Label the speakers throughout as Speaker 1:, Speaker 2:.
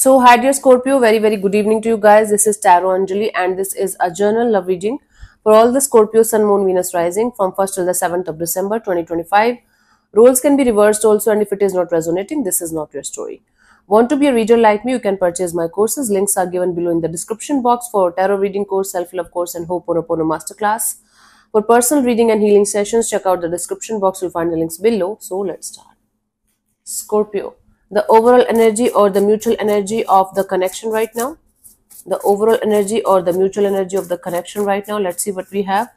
Speaker 1: So, hi dear Scorpio, very good evening to you guys. This is Tarot Anjali and this is a journal love reading for all the Scorpio Sun, Moon, Venus rising from 1st till the 7th of December 2025. Roles can be reversed also, and if it is not resonating, this is not your story. Want to be a reader like me? You can purchase my courses. Links are given below in the description box for tarot reading course, self-love course and Ho'oponopono masterclass. For personal reading and healing sessions, check out the description box. You'll find the links below. So let's start. Scorpio, the overall energy or the mutual energy of the connection right now. The overall energy or the mutual energy of the connection right now. Let's see what we have.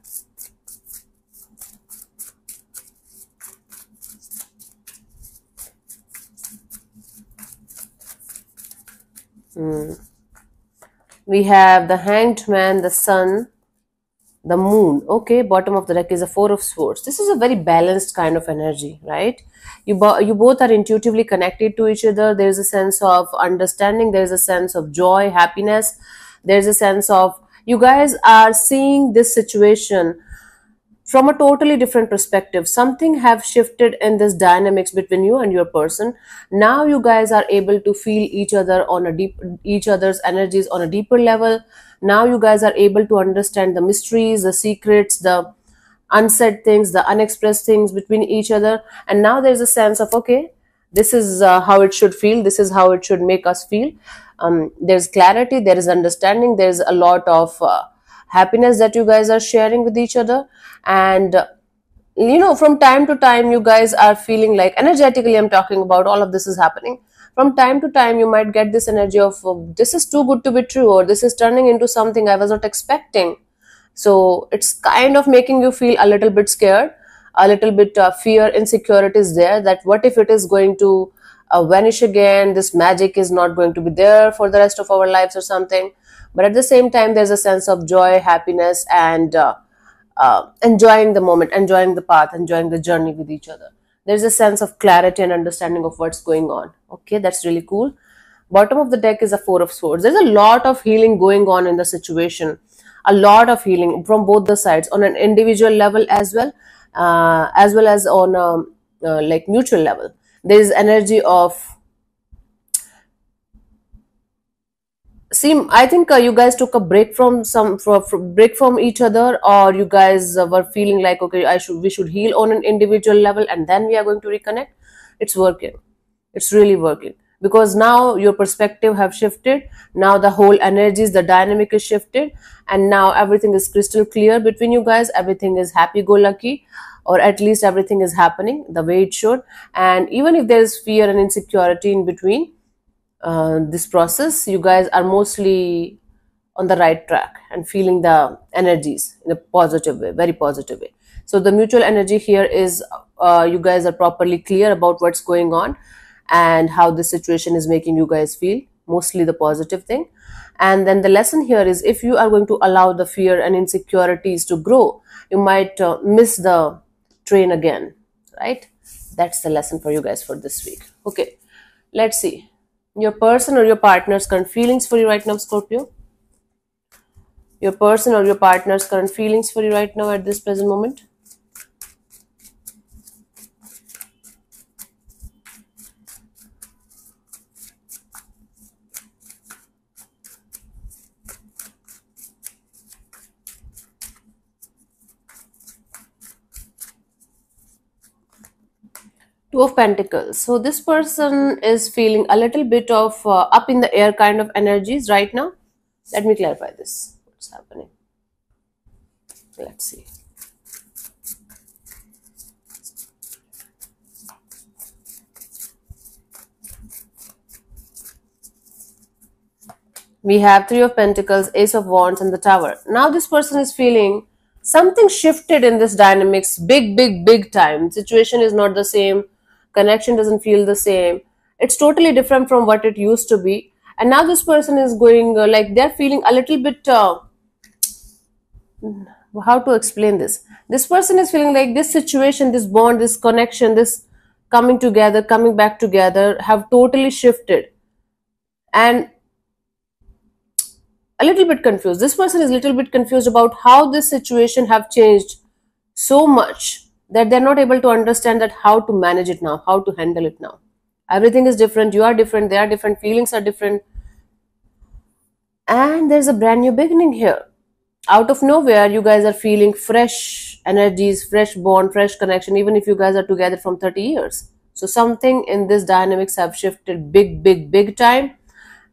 Speaker 1: We have the Hanged Man, the Sun, the Moon. Okay, bottom of the deck is a Four of Swords. This is a very balanced kind of energy, right? You both are intuitively connected to each other. There is a sense of understanding. There is a sense of joy, happiness. There is a sense of you guys are seeing this situation from a totally different perspective. Something have shifted in this dynamics between you and your person. Now you guys are able to feel each other's energies on a deeper level. Now you guys are able to understand the mysteries, the secrets, the unsaid things, the unexpressed things between each other. And now there's a sense of, okay, this is how it should feel. This is how it should make us feel. There's clarity, there is understanding, there's a lot of happiness that you guys are sharing with each other. And from time to time you guys are feeling like, energetically I'm talking about, all of this is happening. From time to time you might get this energy of this is too good to be true, or this is turning into something I was not expecting. So it's kind of making you feel a little bit scared, a little bit fear, insecurity is there, that what if it is going to vanish again, this magic is not going to be there for the rest of our lives or something. But at the same time there's a sense of joy, happiness, and enjoying the moment, enjoying the path, enjoying the journey with each other. There's a sense of clarity and understanding of what's going on. Okay, that's really cool. Bottom of the deck is a Four of Swords. There's a lot of healing going on in the situation, a lot of healing from both the sides, on an individual level as well as on a like mutual level. There is energy of, I think you guys took a break from break from each other, or you guys were feeling like, okay, we should heal on an individual level and then we are going to reconnect. It's working. It's really working, because now your perspective have shifted. Now the whole energies, the dynamic is shifted, and now everything is crystal clear between you guys. Everything is happy-go-lucky, or at least everything is happening the way it should. And even if there is fear and insecurity in between this process, you guys are mostly on the right track and feeling the energies in a positive way, very positive way. So the mutual energy here is you guys are properly clear about what's going on and how this situation is making you guys feel, mostly the positive thing. And then the lesson here is, if you are going to allow the fear and insecurities to grow, you might miss the train again, right? That's the lesson for you guys for this week. Okay, let's see your person or your partner's current feelings for you right now, Scorpio. Your person or your partner's current feelings for you right now at this present moment. Two of Pentacles. So this person is feeling a little bit of up in the air kind of energies right now. Let me clarify this. What's happening? Let's see. We have Three of Pentacles, Ace of Wands, and the Tower. Now this person is feeling something shifted in this dynamics, big time. Situation is not the same. Connection doesn't feel the same. It's totally different from what it used to be. And now this person is going like they're feeling a little bit how to explain this. This person is feeling like this situation, this bond, this connection, this coming together, coming back together have totally shifted, and a little bit confused. This person is a little bit confused about how this situation have changed so much that they're not able to understand that how to manage it now, how to handle it now. Everything is different. You are different. They are different. Feelings are different. And there's a brand new beginning here. Out of nowhere, you guys are feeling fresh energies, fresh bond, fresh connection, even if you guys are together from 30 years. So something in this dynamics have shifted big, big, big time.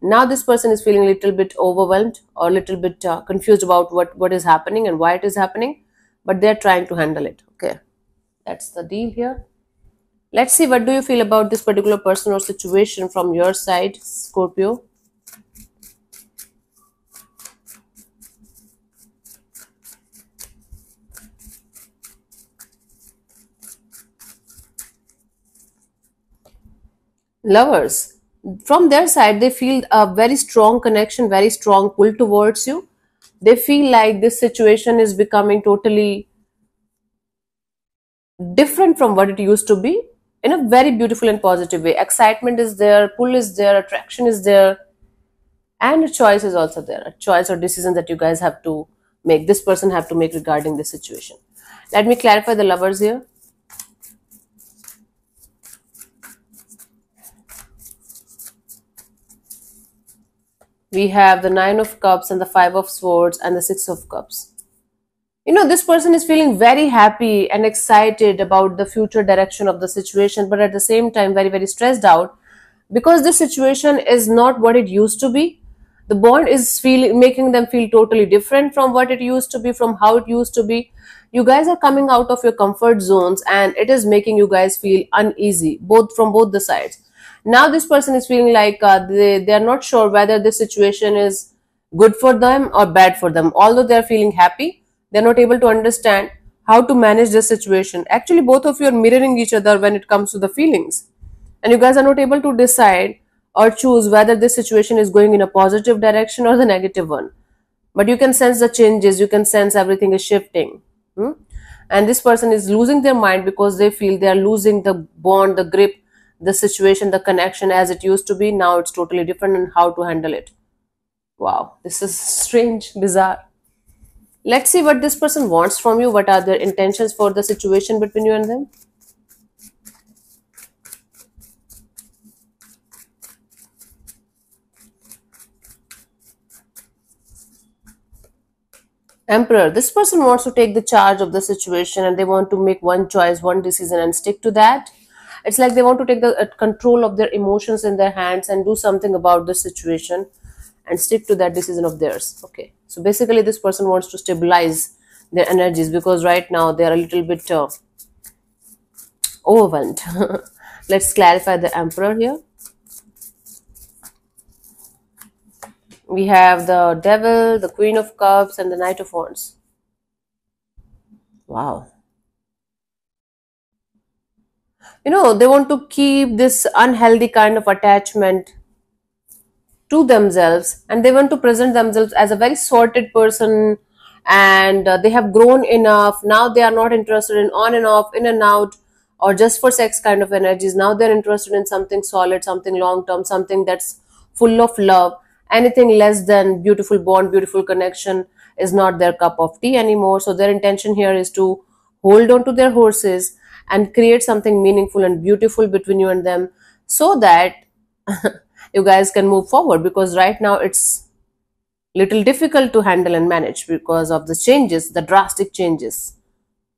Speaker 1: Now this person is feeling a little bit overwhelmed or a little bit confused about what is happening and why it is happening, but they're trying to handle it. Okay, that's the deal here. Let's see, what do you feel about this particular person or situation from your side, Scorpio? Lovers, from their side, they feel a very strong connection, very strong pull towards you. They feel like this situation is becoming totally different from what it used to be in a very beautiful and positive way. Excitement is there, pull is there, attraction is there, and a choice is also there. A choice or decision that you guys have to make, this person have to make regarding this situation. Let me clarify the lovers here. We have the Nine of Cups and the Five of Swords and the Six of Cups. You know, this person is feeling very happy and excited about the future direction of the situation, but at the same time very, very stressed out because this situation is not what it used to be. The bond is feeling, making them feel totally different from what it used to be, from how it used to be. You guys are coming out of your comfort zones and it is making you guys feel uneasy, both from both the sides. Now this person is feeling like they are not sure whether this situation is good for them or bad for them. Although they are feeling happy, they're not able to understand how to manage this situation. Actually, both of you are mirroring each other when it comes to the feelings, and you guys are not able to decide or choose whether this situation is going in a positive direction or the negative one. But you can sense the changes, you can sense everything is shifting. Hmm? And this person is losing their mind because they feel they are losing the bond, the grip, the situation, the connection as it used to be. Now it's totally different, and how to handle it. Wow, this is strange, bizarre. Let's see what this person wants from you. What are their intentions for the situation between you and them? Emperor, this person wants to take the charge of the situation and they want to make one choice, one decision, and stick to that. It's like they want to take the control of their emotions in their hands and do something about the situation and stick to that decision of theirs. Okay, so basically this person wants to stabilize their energies because right now they are a little bit overwhelmed. Let's clarify the Emperor here. We have the Devil, the Queen of Cups, and the Knight of Wands. Wow. You know, they want to keep this unhealthy kind of attachment to themselves, and they want to present themselves as a very sorted person, and they have grown enough. Now they are not interested in on and off, in and out, or just for sex kind of energies. Now they're interested in something solid, something long term, something that's full of love. Anything less than beautiful bond, beautiful connection is not their cup of tea anymore. So their intention here is to hold on to their horses and create something meaningful and beautiful between you and them, so that you guys can move forward, because right now it's little difficult to handle and manage because of the changes, the drastic changes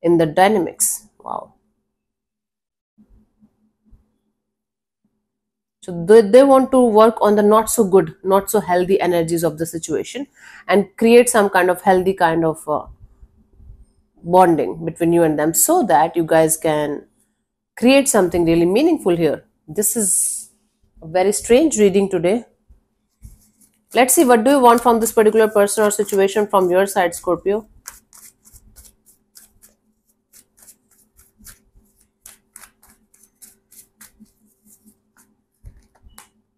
Speaker 1: in the dynamics. Wow. So they want to work on the not so good, not so healthy energies of the situation and create some kind of healthy kind of bonding between you and them, so that you guys can create something really meaningful here. This is a very strange reading today. Let's see, what do you want from this particular person or situation from your side, Scorpio?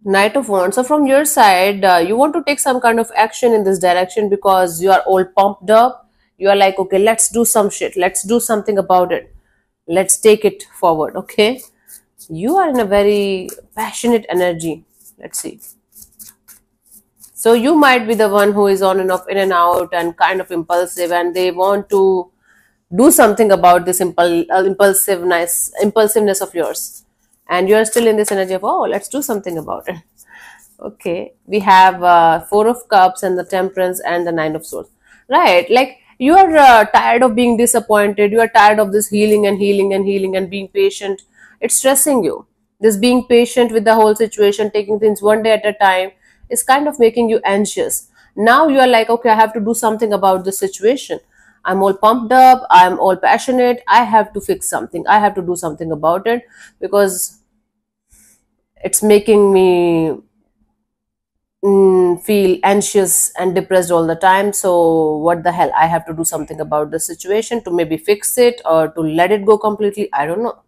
Speaker 1: Knight of Wands. So from your side, you want to take some kind of action in this direction because you are all pumped up. You are like, okay, let's do some shit. Let's do something about it. Let's take it forward. Okay. You are in a very passionate energy. Let's see. So you might be the one who is on and off, in and out, and kind of impulsive, and they want to do something about this impulsiveness of yours, and you are still in this energy of, oh, let's do something about it. Okay, we have Four of Cups and the Temperance and the Nine of Swords. Right, like you are tired of being disappointed. You are tired of this healing and healing and healing and being patient. It's stressing you. This being patient with the whole situation, taking things one day at a time, is kind of making you anxious. Now you are like, okay, I have to do something about this situation. I'm all pumped up. I'm all passionate. I have to fix something. I have to do something about it because it's making me feel anxious and depressed all the time. So what the hell, I have to do something about the situation to maybe fix it or to let it go completely. I don't know,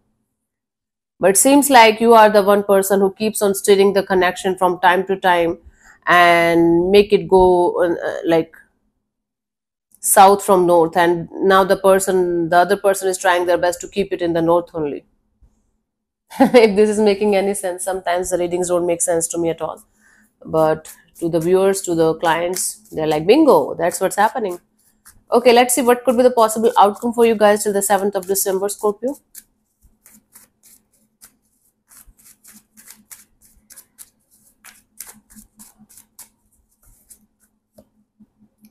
Speaker 1: but it seems like you are the one person who keeps on steering the connection from time to time and make it go like south from north, and now the other person is trying their best to keep it in the north only. If this is making any sense. Sometimes the readings don't make sense to me at all, but to the viewers, to the clients, they're like, bingo, that's what's happening. Okay, let's see what could be the possible outcome for you guys till the 7th of December, Scorpio.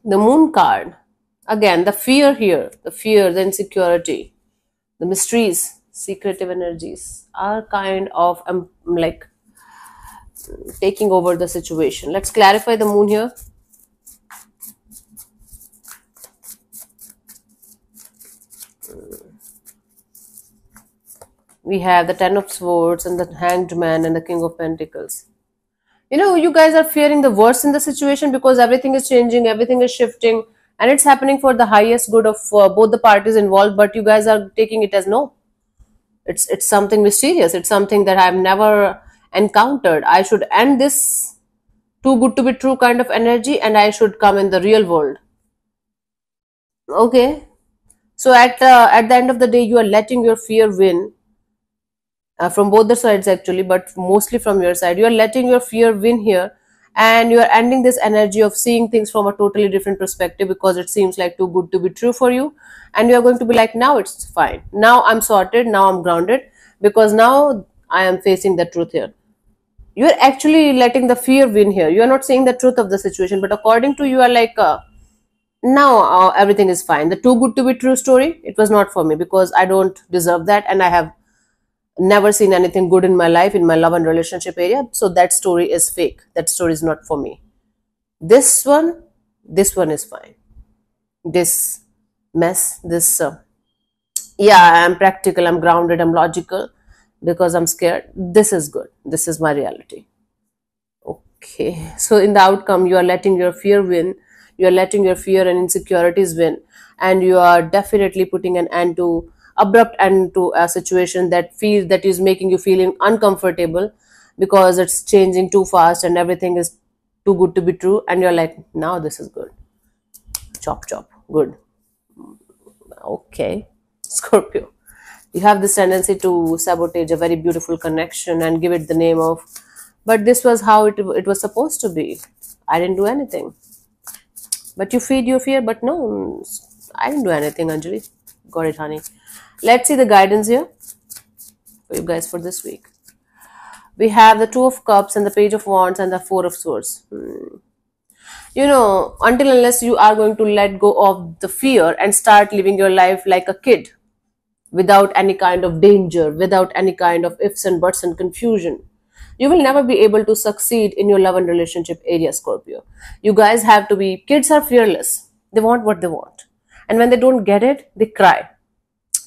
Speaker 1: The Moon card. Again, the fear here, the fear, the insecurity, the mysteries, secretive energies are kind of like taking over the situation. Let's clarify the Moon here. We have the Ten of Swords and the Hanged Man and the King of Pentacles. You guys are fearing the worst in the situation because everything is changing, everything is shifting, and it's happening for the highest good of both the parties involved. But you guys are taking it as no. It's something mysterious. It's something that I've never encountered. I should end this too good to be true kind of energy, and I should come in the real world. Okay, so at the end of the day, you are letting your fear win, from both the sides actually, but mostly from your side. You are letting your fear win here, and you are ending this energy of seeing things from a totally different perspective because it seems like too good to be true for you, and you are going to be like, now it's fine, now I'm sorted, now I'm grounded, because now I am facing the truth here. You are actually letting the fear win here. You are not seeing the truth of the situation, but according to you are like, now everything is fine. The too good to be true story, it was not for me because I don't deserve that, and I have never seen anything good in my life, in my love and relationship area, so that story is fake. That story is not for me. This one is fine. This mess, this yeah, I'm practical, I'm grounded, I'm logical because I'm scared. This is good. This is my reality. Okay, so in the outcome, you are letting your fear win, you are letting your fear and insecurities win, and you are definitely putting an end to abrupt end to a situation that is making you feeling uncomfortable because it's changing too fast and everything is too good to be true, and you're like, now this is good. Chop chop, good. Okay, Scorpio. You have this tendency to sabotage a very beautiful connection and give it the name of, but this was how it was supposed to be. I didn't do anything. But you feed your fear, but no, I didn't do anything, Anjali. Got it, honey. Let's see the guidance here for you guys for this week. We have the Two of Cups and the Page of Wands and the Four of Swords. Until unless you are going to let go of the fear and start living your life like a kid, without any kind of danger, without any kind of ifs and buts and confusion, you will never be able to succeed in your love and relationship area, Scorpio. You guys have to be, kids are fearless. They want what they want. And when they don't get it, they cry.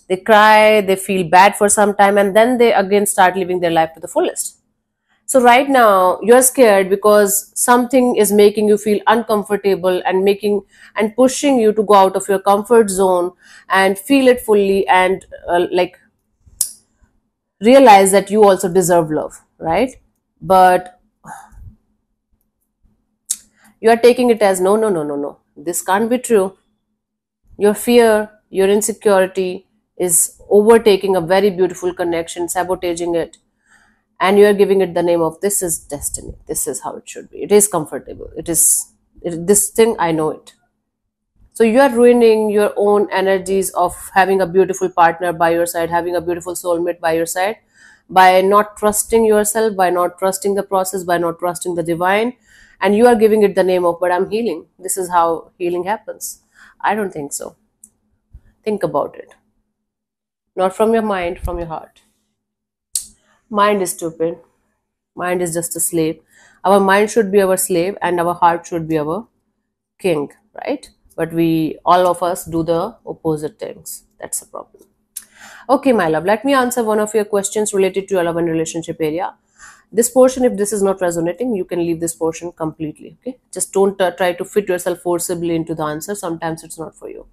Speaker 1: They cry, they feel bad for some time, and then they again start living their life to the fullest. So right now you're scared because something is making you feel uncomfortable and making and pushing you to go out of your comfort zone and feel it fully, and like realize that you also deserve love, right? But you are taking it as, no, no, no, no, no, this can't be true. Your fear, your insecurity is overtaking a very beautiful connection, sabotaging it, and you are giving it the name of, this is destiny, this is how it should be, it is comfortable, this thing, I know it. So you are ruining your own energies of having a beautiful partner by your side, having a beautiful soulmate by your side, by not trusting yourself, by not trusting the process, by not trusting the divine, and you are giving it the name of, but I'm healing. This is how healing happens. I don't think so. Think about it. Not from your mind, from your heart. Mind is stupid. Mind is just a slave. Our mind should be our slave and our heart should be our king, right? But we, all of us, do the opposite things. That's the problem. Okay, my love, let me answer one of your questions related to your love and relationship area. This portion, if this is not resonating, you can leave this portion completely. Okay, just don't try to fit yourself forcibly into the answer. Sometimes it's not for you.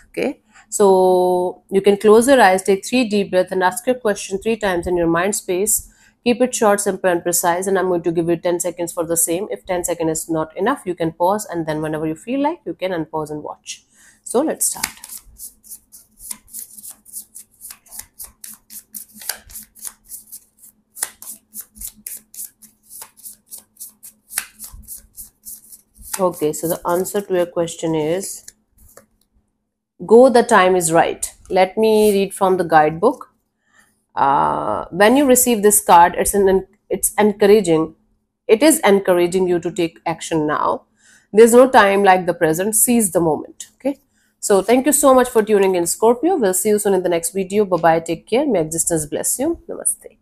Speaker 1: Okay, so you can close your eyes, take 3 deep breaths, and ask your question 3 times in your mind space. Keep it short, simple, and precise. And I'm going to give you 10 seconds for the same. If 10 seconds is not enough, you can pause, and then whenever you feel like, you can unpause and watch. So let's start. Okay, so the answer to your question is go, the time is right. Let me read from the guidebook. When you receive this card, it's encouraging. It is encouraging you to take action now. There's no time like the present. Seize the moment. Okay. So thank you so much for tuning in, Scorpio. We'll see you soon in the next video. Bye bye. Take care. May existence bless you. Namaste.